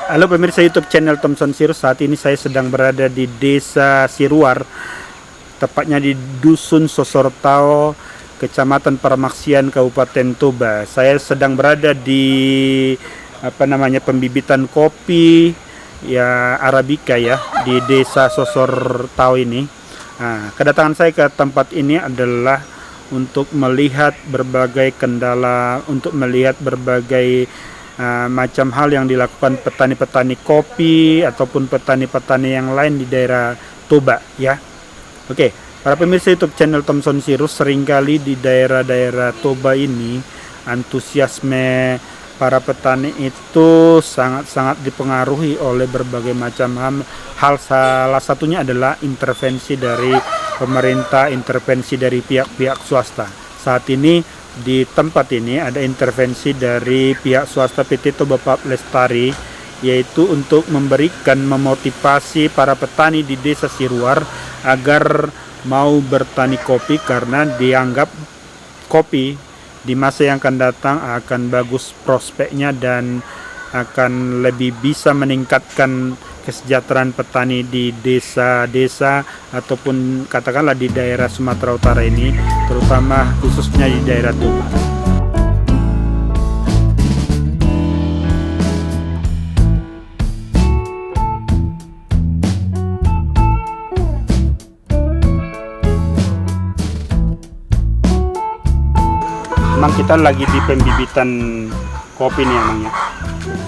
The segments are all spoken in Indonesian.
Halo pemirsa YouTube channel Thompson Sirus. Saat ini saya sedang berada di Desa Siruar, tepatnya di Dusun Sosortao, Kecamatan Paramaksian, Kabupaten Toba. Saya sedang berada di pembibitan kopi ya Arabica ya di Desa Sosortao ini. Nah, kedatangan saya ke tempat ini adalah untuk melihat berbagai kendala, untuk melihat berbagai macam hal yang dilakukan petani-petani kopi ataupun petani-petani yang lain di daerah Toba ya. Oke, para pemirsa YouTube channel Thompson Sirus, seringkali di daerah-daerah Toba ini antusiasme para petani itu sangat-sangat dipengaruhi oleh berbagai macam hal. Salah satunya adalah intervensi dari pemerintah, intervensi dari pihak-pihak swasta. Saat ini di tempat ini ada intervensi dari pihak swasta PT Toba Pap Lestari, yaitu untuk memberikan memotivasi para petani di Desa Siruar agar mau bertani kopi, karena dianggap kopi di masa yang akan datang akan bagus prospeknya dan akan lebih bisa meningkatkan kesejahteraan petani di desa-desa ataupun katakanlah di daerah Sumatera Utara ini, terutama khususnya di daerah Toba. Memang kita lagi di pembibitan kopi nih emangnya.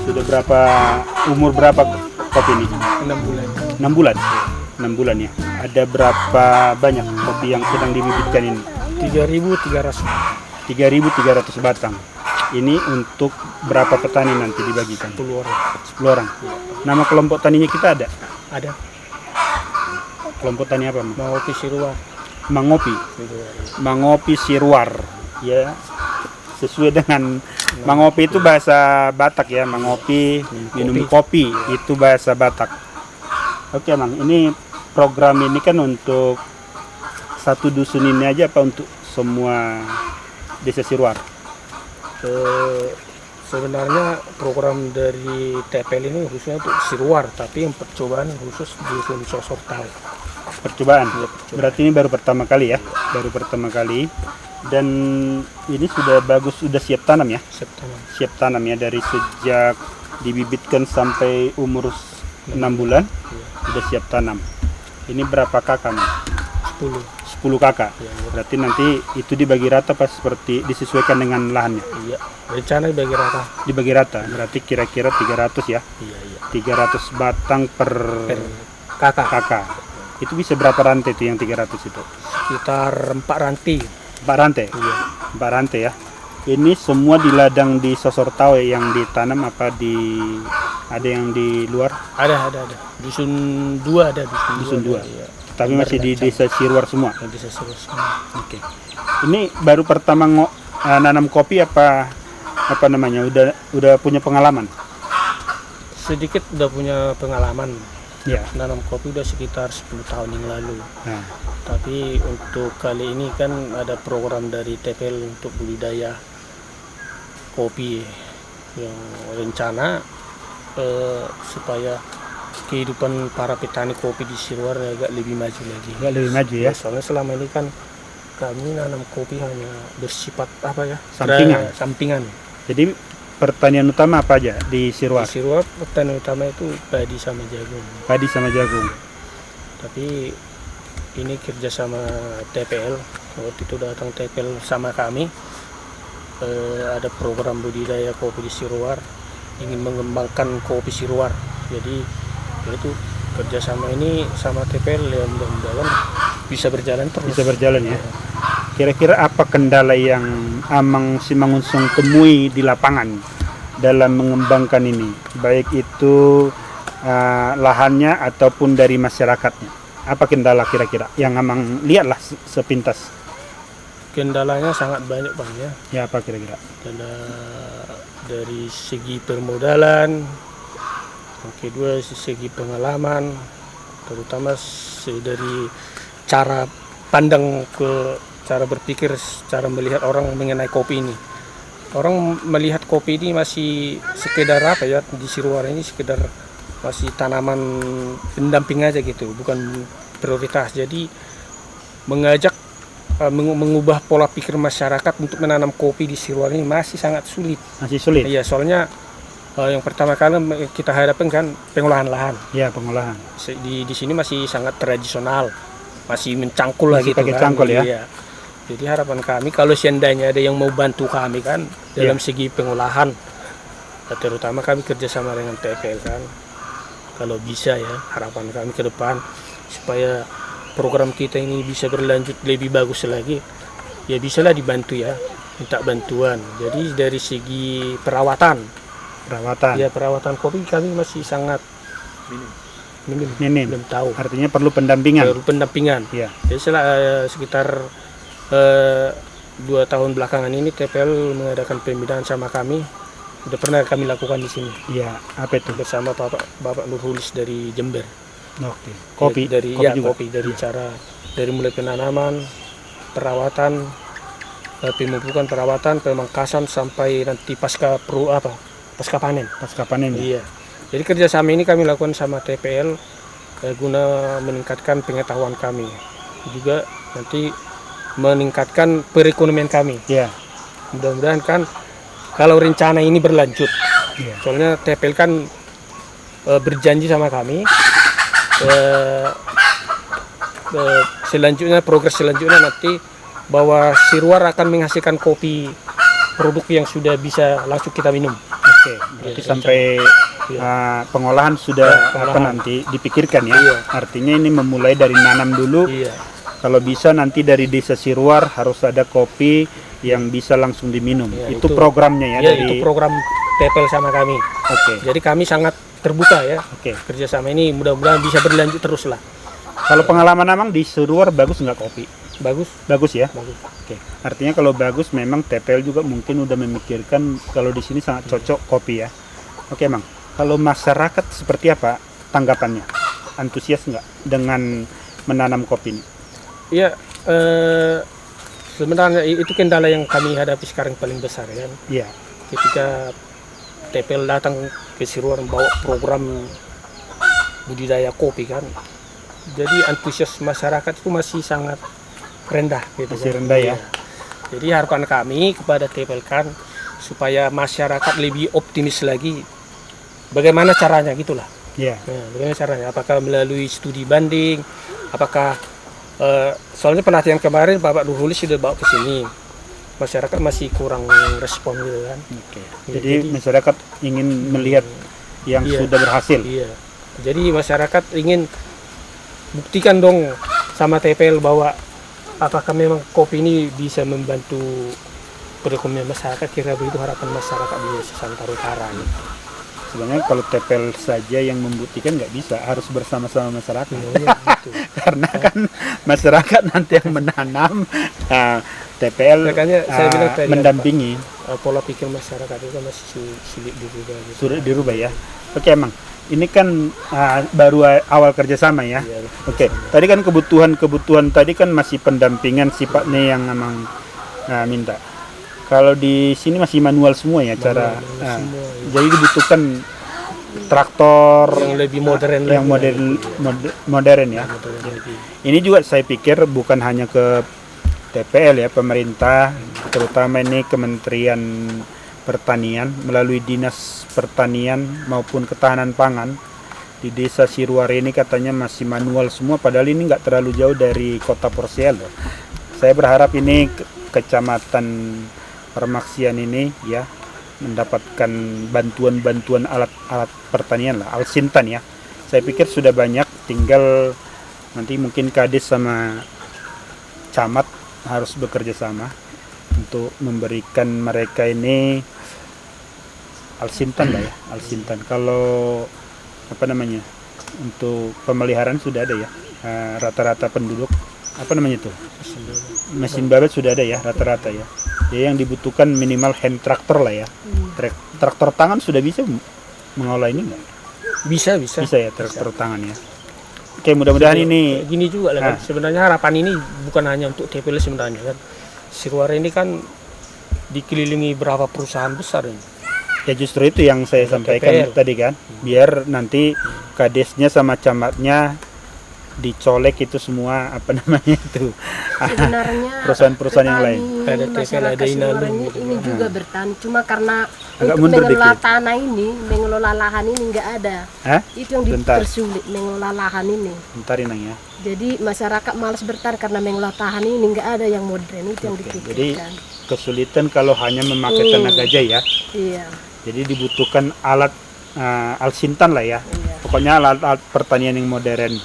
Sudah umur berapa kopi ini? 6 bulan. 6 bulan? 6 bulan ya. Ada berapa banyak kopi yang sedang dibibitkan ini? 3.300. 3.300 batang. Ini untuk berapa petani nanti dibagikan? 10 orang. 10 orang. Nama kelompok taninya kita ada? Ada. Kelompok tani apa? Mangopi Siruar. Mangopi. Mangopi Siruar. Ya. Sesuai dengan mangopi itu bahasa Batak ya, mangopi, minum kopi itu bahasa Batak. Oke Mang, ini program ini kan untuk satu dusun ini aja apa untuk semua Desa Siruar? Sebenarnya program dari TPL ini khususnya untuk Siruar, tapi yang percobaan khusus Dusun Sosortao. Percobaan? Ya, berarti ini baru pertama kali ya? Baru pertama kali. Dan ini sudah bagus, sudah siap tanam ya? Siap tanam ya, dari sejak dibibitkan sampai umur 6 bulan sudah siap tanam. Ini berapa kakak nih? 10 kakak ya. Berarti nanti itu dibagi rata pas seperti disesuaikan dengan lahannya? Iya, rencana dibagi rata. Berarti kira-kira 300 ya? Iya. 300 batang per kakak. Itu bisa berapa rantai itu yang 300 itu? Sekitar 4 rantai. 4 rantai? Iya. 4 rantai ya. Ini semua di ladang di Sosortao yang ditanam apa ada yang di luar? Ada. Dusun 2 ada. Dusun 2. Iya. Tapi masih di Desa Siruar semua? Desa Siruar semua. Oke. Ini baru pertama nanam kopi apa namanya? Udah punya pengalaman? Sedikit udah punya pengalaman. Ya. Nanam kopi udah sekitar 10 tahun yang lalu. Nah. Tapi untuk kali ini kan ada program dari TPL untuk budidaya kopi yang rencana supaya kehidupan para petani kopi di Siruar agak lebih maju lagi. Agak lebih maju ya. Soalnya selama ini kan kami nanam kopi hanya bersifat sampingan. Jadi pertanian utama apa aja di Siruar? Di Siruar pertanian utama itu padi sama jagung. Tapi ini kerjasama TPL. Waktu itu datang TPL sama kami. Ada program budidaya kopi di Siruar, ingin mengembangkan kopi Siruar. Jadi itu kerjasama ini sama TPL yang mudah-mudahan bisa berjalan terus. Bisa berjalan ya. Kira-kira apa kendala yang Amang Simangunsung temui di lapangan dalam mengembangkan ini, baik itu lahannya ataupun dari masyarakatnya? Apa kendala kira-kira yang Amang lihatlah sepintas? Kendalanya sangat banyak Bang ya. Ya, apa kira-kira? Dari segi permodalan, yang kedua segi pengalaman, terutama dari cara pandang, ke cara berpikir, cara melihat orang mengenai kopi ini. orang melihat kopi ini masih sekedar apa ya, di Siruar ini sekedar masih tanaman pendamping aja gitu, bukan prioritas. Jadi mengajak mengubah pola pikir masyarakat untuk menanam kopi di Siruar ini masih sangat sulit. Masih sulit. Iya, soalnya yang pertama kali kita hadapin kan pengolahan lahan. Ya, pengolahan. Di sini masih sangat tradisional, masih mencangkul lah Masih gitu pakai kan. cangkul ya. Iya. Jadi harapan kami kalau seandainya ada yang mau bantu kami kan dalam segi pengolahan, terutama kami kerjasama dengan TPL kan, kalau bisa ya harapan kami ke depan supaya program kita ini bisa berlanjut lebih bagus lagi, ya bisalah dibantu ya, minta bantuan. Jadi dari segi perawatan, ya perawatan kopi kami masih sangat minim. Belum tahu. Artinya perlu pendampingan. Perlu pendampingan. Ya. Jadi sekitar 2 tahun belakangan ini TPL mengadakan pembinaan sama kami. Sudah pernah kami lakukan di sini. Iya, apa itu? Bersama Bapak Nurhulis dari Jember. Oke. Kopi. Kopi dari cara dari mulai penanaman, perawatan, pemupukan, perawatan, pemangkasan sampai nanti pasca panen. Pasca panen. Iya. Jadi kerjasama ini kami lakukan sama TPL guna meningkatkan pengetahuan kami, juga nanti meningkatkan perekonomian kami. Iya. Mudah-mudahan kan kalau rencana ini berlanjut, soalnya TPL kan berjanji sama kami progres selanjutnya nanti bahwa Siruar akan menghasilkan kopi produk yang sudah bisa langsung kita minum. Oke, berarti sampai pengolahan sudah nanti dipikirkan ya. Iya. Artinya ini memulai dari nanam dulu. Iya. Kalau bisa nanti dari desa Siruar harus ada kopi yang bisa langsung diminum. Iya, itu programnya ya, iya, dari itu program TPL sama kami. Oke. Jadi kami sangat terbuka ya. Oke. Kerjasama ini mudah-mudahan bisa berlanjut terus lah. Kalau pengalaman Amang di Siruar bagus nggak kopi? Bagus. Bagus ya. Bagus. Oke. Artinya kalau bagus memang TPL juga mungkin udah memikirkan kalau di sini sangat cocok kopi ya. Oke, Mang. Kalau masyarakat seperti apa tanggapannya? Antusias nggak dengan menanam kopi ini? Iya, sebenarnya itu kendala yang kami hadapi sekarang paling besar kan. Iya. Ketika TPL datang ke Siruar membawa program budidaya kopi kan, jadi antusias masyarakat itu masih sangat rendah gitu. Masih kan. rendah ya. Iya. Jadi harapan kami kepada TPL kan supaya masyarakat lebih optimis lagi. Bagaimana caranya gitulah. Iya. Nah, bagaimana caranya? Apakah melalui studi banding? Apakah soalnya pelatihan kemarin Bapak Nurhulis sudah bawa ke sini, masyarakat masih kurang respon gitu kan. Oke. Jadi masyarakat ingin melihat yang sudah berhasil. Iya. Jadi masyarakat ingin buktikan dong sama TPL bahwa apakah memang kopi ini bisa membantu perekonomian masyarakat. Kira begitu harapan masyarakat di Desa Santara Utara. Sebenarnya kalau TPL saja yang membuktikan nggak bisa, harus bersama-sama masyarakat. Iya, gitu. Karena kan masyarakat nanti yang menanam, TPL Makanya saya bilang tadi mendampingi. Pola pikir masyarakat itu masih sulit dirubah. Gitu. Sudah dirubah ya. Oke, Emang. Ini kan baru awal kerjasama ya. Iya, Oke. Tadi kan kebutuhan tadi kan masih pendampingan sifatnya yang Emang minta. Kalau di sini masih manual semua ya cara. Semua, iya. Jadi dibutuhkan traktor yang lebih modern yang modern ya. Ini juga saya pikir bukan hanya ke TPL ya, pemerintah, terutama ini Kementerian Pertanian melalui Dinas Pertanian maupun Ketahanan Pangan di Desa Siruar ini katanya masih manual semua, padahal ini nggak terlalu jauh dari Kota Porsial. Saya berharap ini Kecamatan Permaksian ini ya mendapatkan bantuan alat pertanian lah, Alsintan ya. Saya pikir sudah banyak, tinggal nanti mungkin Kades sama Camat harus bekerja sama untuk memberikan mereka ini Alsintan lah ya, Alsintan. Kalau apa namanya, untuk pemeliharaan sudah ada ya, rata-rata penduduk apa namanya itu, mesin babat sudah ada ya rata-rata ya. Jadi yang dibutuhkan minimal hand traktor lah ya. Traktor tangan sudah bisa mengolah ini nggak? Bisa ya traktor tangan ya. Oke, mudah-mudahan ini gini juga lah kan. Sebenarnya harapan ini bukan hanya untuk TPL sebenarnya kan. Siruar ini kan dikelilingi berapa perusahaan besar ini. Ya justru itu yang saya sampaikan TPL. tadi kan, biar nanti kadesnya sama camatnya dicolek itu semua apa namanya itu Sebenarnya perusahaan-perusahaan yang lain. Ada TPL, masyarakat ada Inalum Siluar gitu. ini juga bertahan, cuma karena Agak untuk mundur mengelola dikit. tanah ini, mengelola lahan ini nggak ada. Hah? Itu yang Bentar. dipersulit mengelola lahan ini. Bentar Inang ya. Jadi masyarakat malas bertahan karena mengelola lahan ini nggak ada yang modern, itu yang Oke, jadi dipikirkan. kesulitan kalau hanya memakai tenaga aja ya. Iya, Jadi dibutuhkan alat alsintan lah ya. iya. Pokoknya alat-alat pertanian yang modern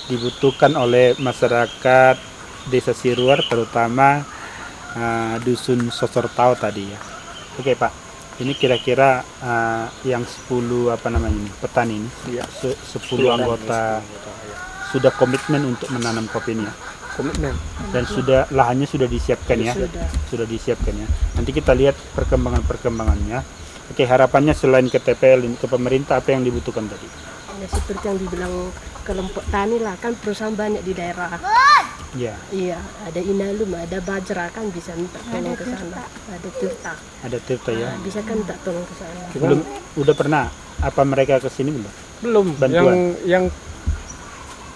dibutuhkan oleh masyarakat Desa Siruar, terutama dusun Sosortao tadi ya. Oke Pak, ini kira-kira yang 10 apa namanya ini petani ini, Iya. 10 anggota sudah komitmen untuk menanam kopi ini ya. Komitmen. Dan sudah lahannya sudah disiapkan ya. Sudah disiapkan ya. Nanti kita lihat perkembangannya. Oke, harapannya selain ke TPL ini, ke pemerintah apa yang dibutuhkan tadi? Ya, seperti yang dibilang kelompok tani lah, kan perusahaan banyak di daerah. Ya, Iya, ada Inalum, ada Bajra, kan bisa minta tolong ke sana. Ada Tirta, ada Tirta ya. bisa kan minta tolong ke sana. Belum, udah pernah apa mereka ke sini belum? Belum. Bantuan.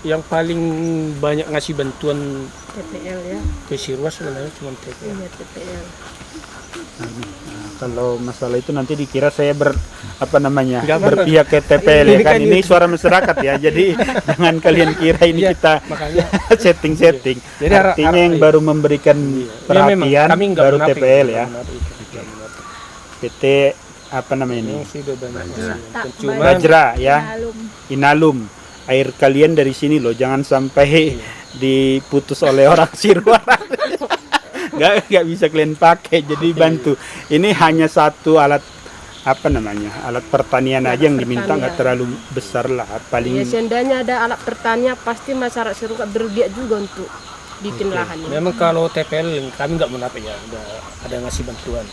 Yang paling banyak ngasih bantuan TPL ya, ke Siruar sebenarnya cuma TPL. iya TPL. Nah, kalau masalah itu nanti dikira saya apa namanya Nggak apa-apa. berpihak ke TPL ya Ini kan kan ini suara masyarakat ya. Jadi jangan kalian kira ini Iya, kita makanya setting. Jadi Artinya yang baru memberikan ya memang perhatian kami nggak baru munafik, TPL nggak ya. munafik, nggak munafik. PT apa namanya ini? Memang sudah banyak ngasih Tak, bantuan. Cuma Bajra ya. Inalum. Inalum. Air kalian dari sini loh, jangan sampai diputus oleh orang Siruar. nggak bisa kalian pakai, jadi bantu. Ini hanya satu alat apa namanya, alat pertanian aja yang diminta, nggak terlalu besar lah, Ya paling seandainya ada alat pertanian, pasti masyarakat Siruar bergiat juga untuk bikin lahan ini. memang kalau TPL kami nggak munafik ya, udah ada ngasih bantuan.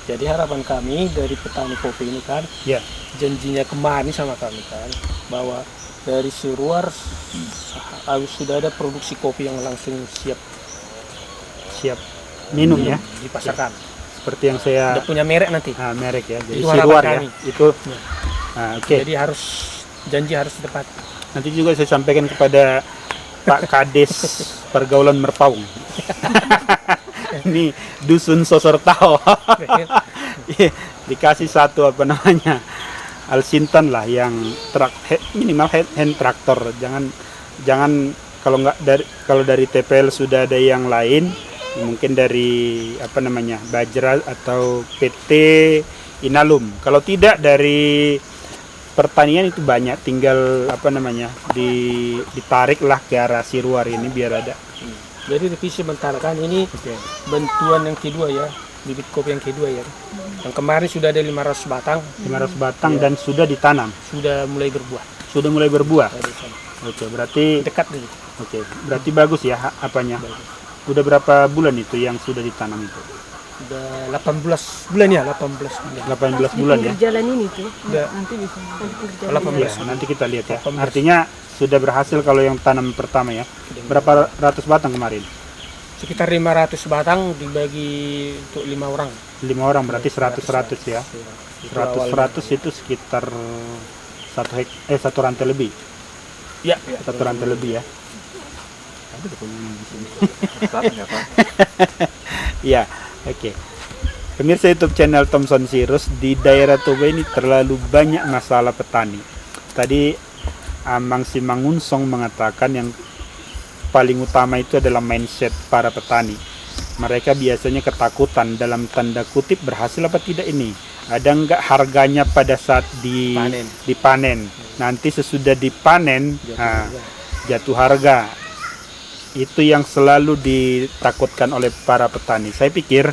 Jadi harapan kami dari petani kopi ini kan, ya. janjinya kemarin sama kami kan, bahwa dari Siruar sudah ada produksi kopi yang langsung siap Siap minum ya, dipasarkan. seperti yang saya Udah punya merek nanti. merek ya, jadi Itu harapan Siruar ya, kami. itu. Oke. Jadi janji harus tepat. Nanti juga saya sampaikan kepada Pak Kades Pergaulan Merpaung. Ini dusun Sosortao. Dikasih satu apa namanya, alsintan lah yang minimal hand traktor. Jangan kalau dari TPL sudah ada yang lain, mungkin dari apa namanya Bajra atau PT Inalum. Kalau tidak dari pertanian itu banyak, tinggal apa namanya ditarik lah ke arah Siruar ini biar ada. Jadi revisi sementara kan ini bantuan yang kedua ya, bibit kopi yang kedua ya. Yang kemarin sudah ada 500 batang, 500 batang dan sudah ditanam, sudah mulai berbuah. sudah mulai berbuah. Ada di sana. Oke, berarti Dekat dulu. berarti bagus ya apanya. Udah berapa bulan itu yang sudah ditanam itu? Udah 18 bulan ya, 18 bulan. 18 Di bulan ya. pinggir jalan ini tuh. Udah Nanti bisa. Nanti pinggir jalan. 18. Ya, nanti kita lihat ya. 18. Artinya sudah berhasil kalau yang tanam pertama ya. Berapa ratus batang kemarin? Sekitar 500 batang dibagi untuk 5 orang. 5 orang berarti 100 ya. Itu 100 awalnya. itu sekitar satu rantai lebih. Ya, Satu rantai lebih ya. Iya, oke. Pemirsa YouTube channel Thomson Sirus, di daerah Toba ini terlalu banyak masalah petani. Tadi Amang Simangunsong mengatakan yang paling utama itu adalah mindset para petani. Mereka biasanya ketakutan dalam tanda kutip berhasil apa tidak ini. Ada enggak harganya pada saat dipanen. Nanti sesudah dipanen jatuh harga. Itu yang selalu ditakutkan oleh para petani. Saya pikir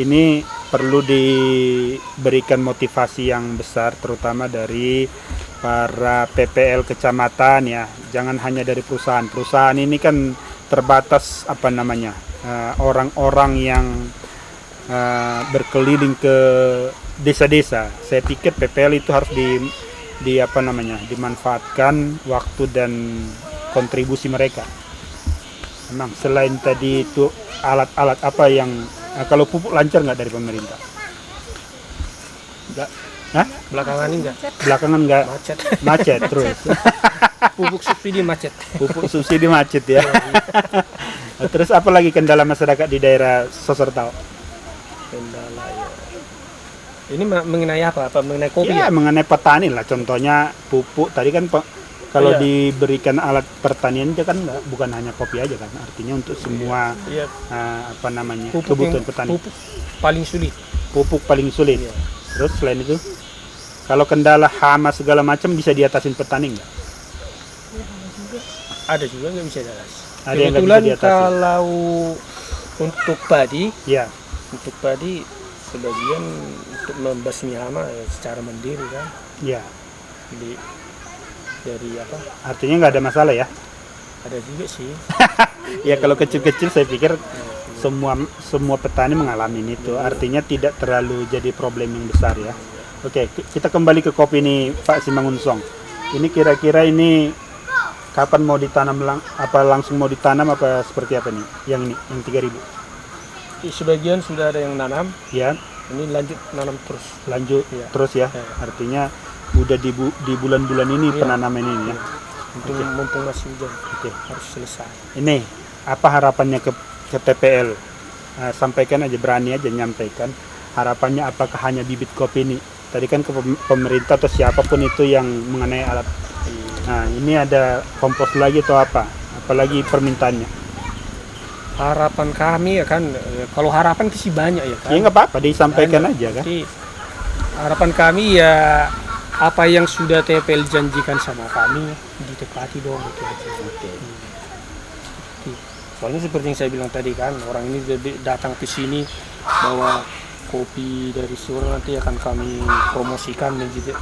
ini perlu diberikan motivasi yang besar, terutama dari para PPL kecamatan ya. Jangan hanya dari perusahaan. Perusahaan ini kan terbatas apa namanya, orang-orang yang berkeliling ke desa-desa. Saya pikir PPL itu harus dimanfaatkan waktu dan kontribusi mereka. Memang selain tadi itu alat-alat apa yang Nah, kalau pupuk lancar nggak dari pemerintah? Enggak, Hah? belakangan ini enggak. Belakangan nggak Macet. macet terus. Pupuk subsidi macet. Pupuk subsidi macet ya. Terus apa lagi kendala masyarakat di daerah Sosortao? Kendala ya. Ini mengenai apa? Apa mengenai kopi Ya, ya? mengenai petani lah. Contohnya pupuk tadi kan kalau Iya. diberikan alat pertanian itu kan bukan hanya kopi aja kan. Artinya untuk semua Iya, apa namanya pupuk kebutuhan yang- petani. Pupuk paling sulit. Pupuk paling sulit. Iya. Terus selain itu, kalau kendala hama segala macam bisa diatasin petani nggak? Ada juga nggak bisa jelas. Ada yang nggak bisa Kebetulan diatasi. kalau untuk padi, Ya, sebagian untuk membasmi hama ya secara mandiri kan. ya. Dari apa? Artinya nggak ada masalah ya. Ada juga sih. Ya kalau kecil-kecil saya pikir semua petani mengalami itu. Artinya tidak terlalu jadi problem yang besar ya. Oke, kita kembali ke kopi ini Pak Simangunsong. Ini kira-kira ini kapan mau ditanam apa langsung mau ditanam apa seperti apa nih? Yang ini yang 3000. Sebagian sudah ada yang nanam, Ya, ini lanjut nanam terus. lanjut Iya. terus ya. Iya. Artinya udah di bulan-bulan ini Iya. penanaman ini ya. Untuk mumpung masih hujan Oke. harus selesai. Ini apa harapannya ke TPL? Sampaikan aja, berani aja nyampaikan. Harapannya apakah hanya bibit kopi ini? Tadi kan ke pemerintah atau siapapun itu yang mengenai alat. Nah, ini ada kompos lagi atau apa? Apalagi permintaannya? Harapan kami ya kan, kalau harapan sih banyak ya kan. Ya nggak apa-apa, disampaikan Banyak. aja kan. Jadi, harapan kami ya apa yang sudah TPL janjikan sama kami ditepati dong gitu aja. Soalnya seperti yang saya bilang tadi kan, orang ini datang ke sini bawa kopi dari Suro, nanti akan kami promosikan menjadi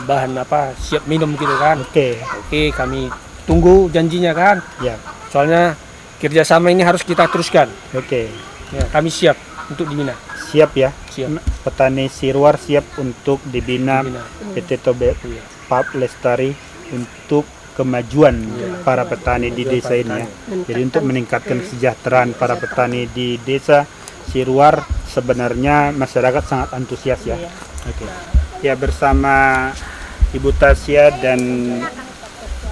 bahan apa siap minum gitu kan. Oke, Oke, kami tunggu janjinya kan. ya, Soalnya kerjasama ini harus kita teruskan. oke. Ya, kami siap untuk dibina. Siap ya. Siap. Petani Siruar siap untuk dibina Dibina. PT Tobe Iya. Pap Lestari untuk kemajuan Iya. para petani di Kemajuan desa ini ya. petani. Jadi untuk meningkatkan kesejahteraan para petani di desa Siruar, sebenarnya masyarakat sangat antusias ya. Iya. Oke. Ya, bersama Ibu Tasya dan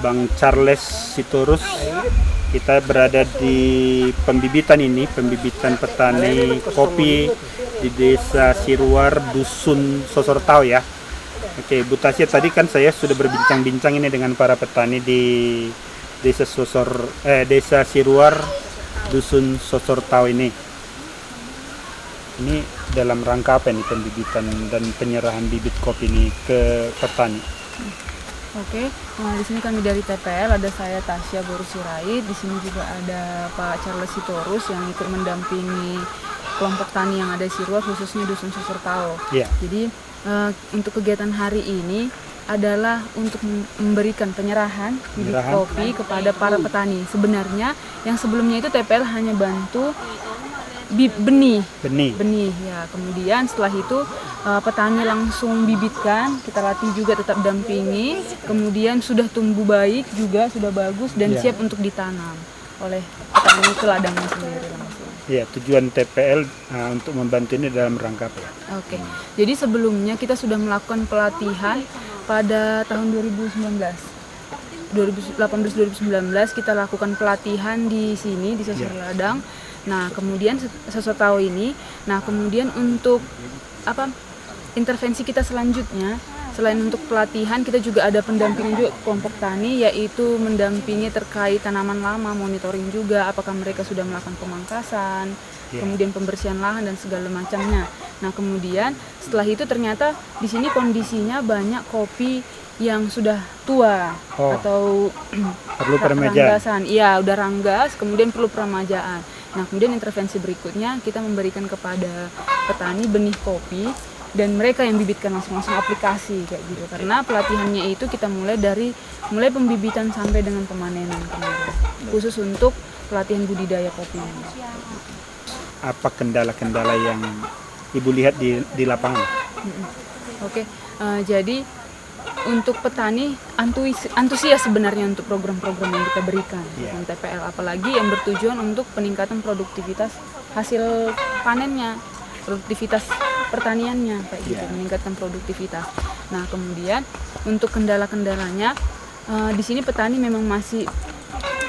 Bang Charles Sitorus, kita berada di pembibitan ini, pembibitan petani kopi di desa Siruar, Dusun Sosortao ya. Oke, Bu Tasya, tadi kan saya sudah berbincang-bincang ini dengan para petani di desa desa Siruar, Dusun Sosortao ini. Ini dalam rangka apa nih pembibitan dan penyerahan bibit kopi ini ke petani? Oke, di sini kami dari TPL, ada saya Tasya Boru Sirait, di sini juga ada Pak Charles Sitorus yang ikut mendampingi kelompok tani yang ada di Siruar, khususnya Dusun Sosortao. Iya. Jadi untuk kegiatan hari ini adalah untuk memberikan penyerahan bibit Penyerahan. kopi kepada para petani. Sebenarnya yang sebelumnya itu TPL hanya bantu benih ya. Kemudian setelah itu petani langsung bibitkan, kita latih juga, tetap dampingi, kemudian sudah tumbuh baik juga, sudah bagus dan Ya. siap untuk ditanam oleh petani ke ladangnya sendiri langsung. Iya, tujuan TPL untuk membantu ini dalam rangka apa ya? Oke, jadi sebelumnya kita sudah melakukan pelatihan pada tahun 2019. 2018-2019 kita lakukan pelatihan di sini di Sosor Ladang. Nah, kemudian Sosortao ini, kemudian untuk intervensi kita selanjutnya, selain untuk pelatihan, kita juga ada pendampingan juga kelompok tani, yaitu mendampingi terkait tanaman lama, monitoring juga apakah mereka sudah melakukan pemangkasan, kemudian pembersihan lahan dan segala macamnya. Nah, kemudian setelah itu ternyata di sini kondisinya banyak kopi yang sudah tua atau Perlu peremajaan. ranggasan. Iya, udah ranggas, kemudian perlu peremajaan. Nah, kemudian intervensi berikutnya kita memberikan kepada petani benih kopi dan mereka yang bibitkan langsung aplikasi kayak gitu. Karena pelatihannya itu kita mulai pembibitan sampai dengan pemanenan kemudian. Khusus untuk pelatihan budidaya kopi. Apa kendala-kendala yang Ibu lihat di lapangan? Oke, jadi untuk petani antusias sebenarnya untuk program-program yang kita berikan dengan TPL, apalagi yang bertujuan untuk peningkatan produktivitas hasil panennya, produktivitas pertaniannya kayak gitu, Ya. meningkatkan produktivitas. Nah kemudian untuk kendala-kendalanya di sini petani memang masih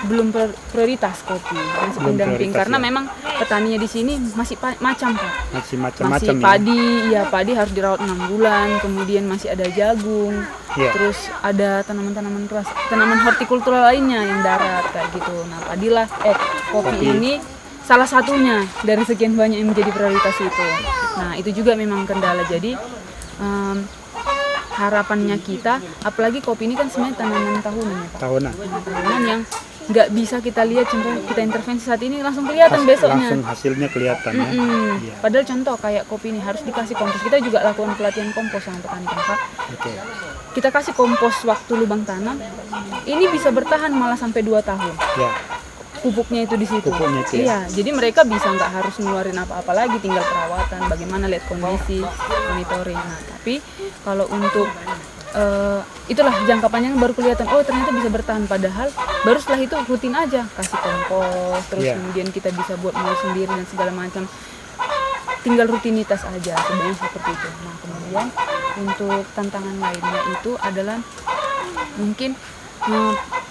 belum prioritas kopi, masih Belum pendamping prioritas, karena ya. memang petaninya di sini masih macam Pak. Masih Masih macam-macam ya. padi, ya padi harus dirawat 6 bulan, kemudian masih ada jagung, Iya. terus ada tanaman-tanaman tanaman hortikultura lainnya yang darat kayak gitu. Nah padilah, kopi Kopi. ini salah satunya dari sekian banyak yang menjadi prioritas itu. Nah itu juga memang kendala. Jadi harapannya kita, apalagi kopi ini kan sebenarnya tanaman tahunan ya Pak. Tahunan. Tahunan yang nggak bisa kita lihat, contoh kita intervensi saat ini langsung kelihatan besoknya. Langsung hasilnya kelihatan ya. Iya. Padahal contoh kayak kopi ini harus dikasih kompos. Kita juga lakukan pelatihan kompos sama petani kan Pak. Oke. Kita kasih kompos waktu lubang tanam, ini bisa bertahan malah sampai 2 tahun. Ya. Pupuknya itu di situ. Pupuknya itu ya. Iya, jadi mereka bisa nggak harus ngeluarin apa-apa lagi, tinggal perawatan, bagaimana lihat kondisi, monitoring. Nah, tapi kalau untuk itulah jangka panjang baru kelihatan, oh ternyata bisa bertahan, padahal baru setelah itu rutin aja kasih kompos, terus Iya. kemudian kita bisa buat mulai sendiri dan segala macam, tinggal rutinitas aja sebenarnya seperti itu. Nah kemudian untuk tantangan lainnya itu adalah mungkin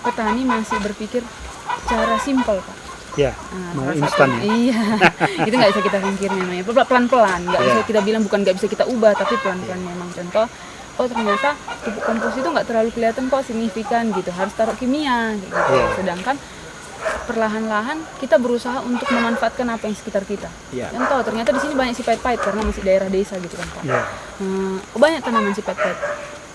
petani masih berpikir cara simpel Pak. Ya. Nah, Mau salah instan satu- ya. Iya, itu nggak bisa kita pungkiri namanya. Pelan-pelan, nggak bisa Iya. kita bilang, bukan nggak bisa kita ubah, tapi pelan-pelan memang. Contoh, oh ternyata pupuk kompos itu nggak terlalu kelihatan kok signifikan gitu, harus taruh kimia gitu. Iya. Sedangkan perlahan-lahan kita berusaha untuk memanfaatkan apa yang sekitar kita. Iya. Contoh, ternyata di sini banyak si pahit-pahit karena masih daerah desa gitu kan Pak. Ya. Banyak tanaman si pahit-pahit.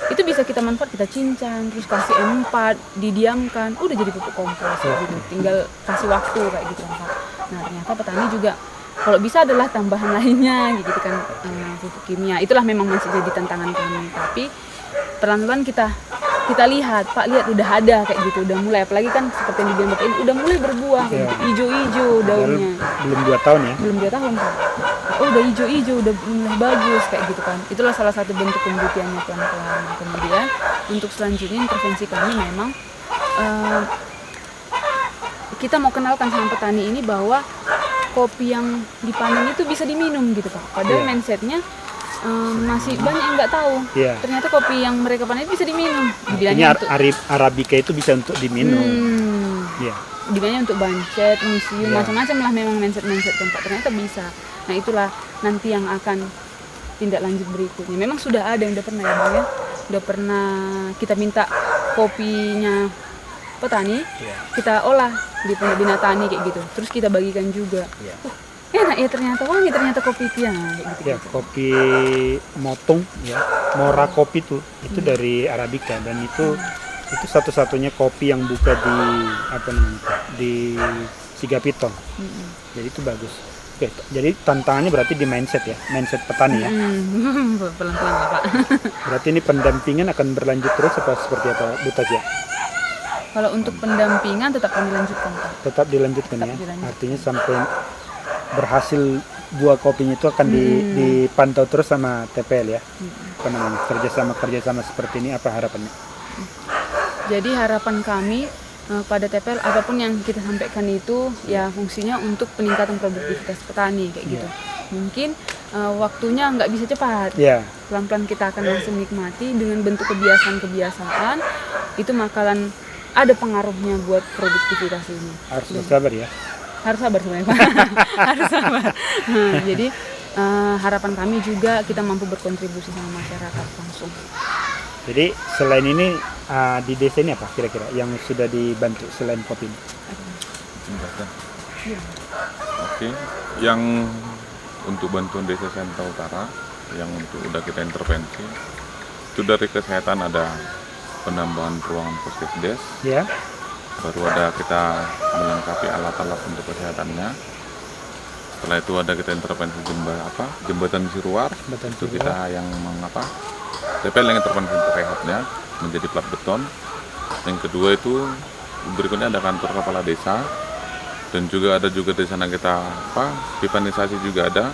Itu bisa kita manfaat, kita cincang, terus kasih M4, didiamkan, udah jadi pupuk kompos kayak gitu. Tinggal kasih waktu kayak gitu kan Pak. Nah ternyata petani juga kalau bisa adalah tambahan lainnya gitu kan, pupuk kimia. Itulah memang masih jadi tantangan kami. Tapi pelan-pelan kita lihat, Pak, lihat udah ada kayak gitu, udah mulai, apalagi kan seperti yang dibilang Bapak ini udah mulai berbuah kayak Iya. gitu, hijau-hijau daunnya. Belum 2 tahun ya. Belum 2 tahun Pak. Oh udah hijau-hijau, udah mulai bagus kayak gitu kan. Itulah salah satu bentuk pembuktiannya pelan-pelan. Kemudian untuk selanjutnya intervensi kami memang kita mau kenalkan sama petani ini bahwa kopi yang dipanen itu bisa diminum gitu Pak. Padahal Iya. mindsetnya masih banyak yang nggak tahu. Iya. Ternyata kopi yang mereka panen itu bisa diminum. Artinya Dibilangnya untuk Arabica itu bisa untuk diminum. Iya. dibilangnya untuk bancet, museum, Iya. macam-macam lah memang mindset tempat. Ternyata bisa. Nah itulah nanti yang akan tindak lanjut berikutnya. Memang sudah ada yang udah pernah ya Bang ya. Udah pernah kita minta kopinya petani, Iya. kita olah di Pondok Bina Tani kayak gitu. Terus kita bagikan juga. Iya. Enak ya ternyata, wangi ternyata kopi itu ya kayak gitu. Ya, kopi motong ya, Mora kopi itu dari Arabica, dan itu satu-satunya kopi yang buka di apa namanya di Sigapito. Jadi itu bagus. Oke, jadi tantangannya berarti di mindset ya, mindset petani ya. Pelan-pelan lah Pak. Berarti ini pendampingan akan berlanjut terus apa seperti apa Bu Tasya? Kalau untuk pendampingan tetap kami lanjutkan Pak. Tetap dilanjutkan Tetap ya. dilanjutkan. Artinya sampai berhasil buah kopinya itu akan dipantau terus sama TPL ya. Apa namanya? Kerjasama seperti ini apa harapannya? Jadi harapan kami pada TPL apapun yang kita sampaikan itu ya fungsinya untuk peningkatan produktivitas petani kayak gitu. Mungkin waktunya nggak bisa cepat. Ya, Pelan-pelan kita akan langsung nikmati dengan bentuk kebiasaan-kebiasaan, itu bakalan ada pengaruhnya buat produktivitas ini. harus bersabar ya. Harus sabar sebenarnya Pak. Harus sabar. Nah, jadi harapan kami juga kita mampu berkontribusi sama masyarakat langsung. Jadi selain ini di desa ini apa kira-kira yang sudah dibantu selain kopi ini? Jembatan. Oke, yang untuk bantuan desa Senta Utara, yang untuk udah kita intervensi, itu dari kesehatan ada penambahan ruangan puskesdes, Ya, baru ada kita melengkapi alat-alat untuk kesehatannya. Setelah itu ada kita intervensi jembatan Siruar, Jembatan itu Siruar. kita yang TPL yang intervensi untuk rehabnya menjadi plat beton. Yang kedua itu berikutnya ada kantor kepala desa, dan juga ada di sana kita pipanisasi juga ada,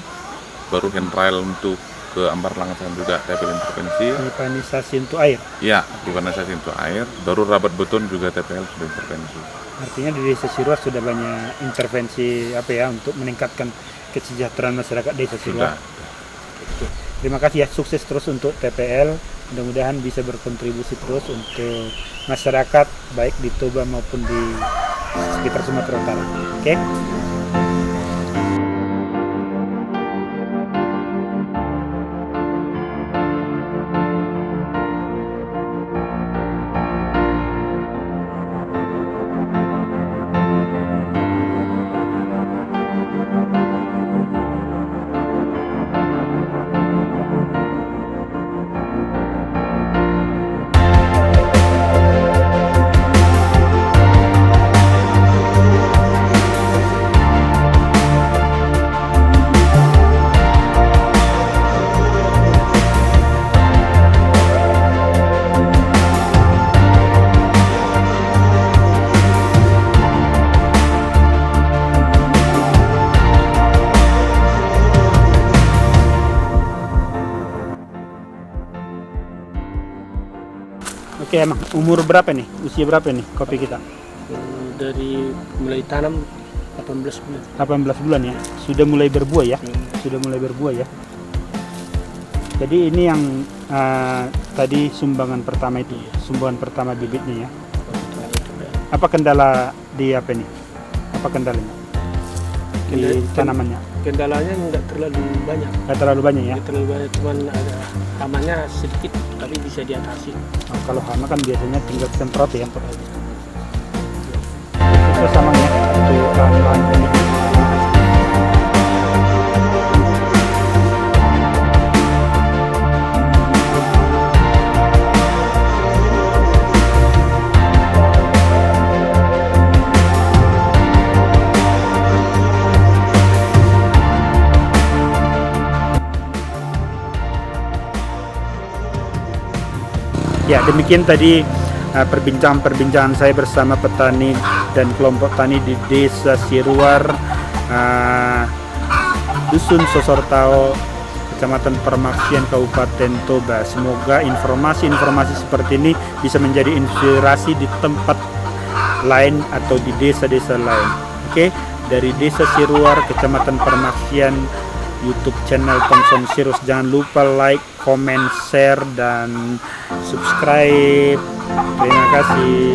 baru handrail untuk ke Ampar Langsan juga TPL intervensi. Pipanisasi untuk air. Ya, pipanisasi untuk air. Baru Rabat Beton juga TPL sudah intervensi. Artinya di Desa Siruar sudah banyak intervensi untuk meningkatkan kesejahteraan masyarakat Desa Siruar. Sudah. Oke. Terima kasih ya, sukses terus untuk TPL. Mudah-mudahan bisa berkontribusi terus untuk masyarakat baik di Toba maupun di sekitar Sumatera Utara. Oke? Oke, emang umur berapa nih? Usia berapa nih kopi kita? Dari mulai tanam 18 bulan. 18 bulan ya. Sudah mulai berbuah ya. Sudah mulai berbuah ya. Jadi ini yang tadi sumbangan pertama itu, sumbangan pertama bibitnya ya. Apa kendala di apa nih? Apa kendalanya? Di tanamannya? Kendalanya nggak terlalu banyak. Nggak terlalu banyak ya? Nggak terlalu banyak, cuman ada hamanya sedikit, tapi bisa diatasi. Oh, kalau hama kan biasanya tinggal semprot ya. Itu sama ya untuk bahan-bahan ini. Ya, demikian tadi perbincangan saya bersama petani dan kelompok tani di Desa Siruar, Dusun Sosortao, Kecamatan Permaksian, Kabupaten Toba. Semoga informasi-informasi seperti ini bisa menjadi inspirasi di tempat lain atau di desa-desa lain. Oke, dari Desa Siruar, Kecamatan Permaksian, YouTube channel Thomson Sirus. Jangan lupa like, comment, share, dan subscribe. Terima kasih.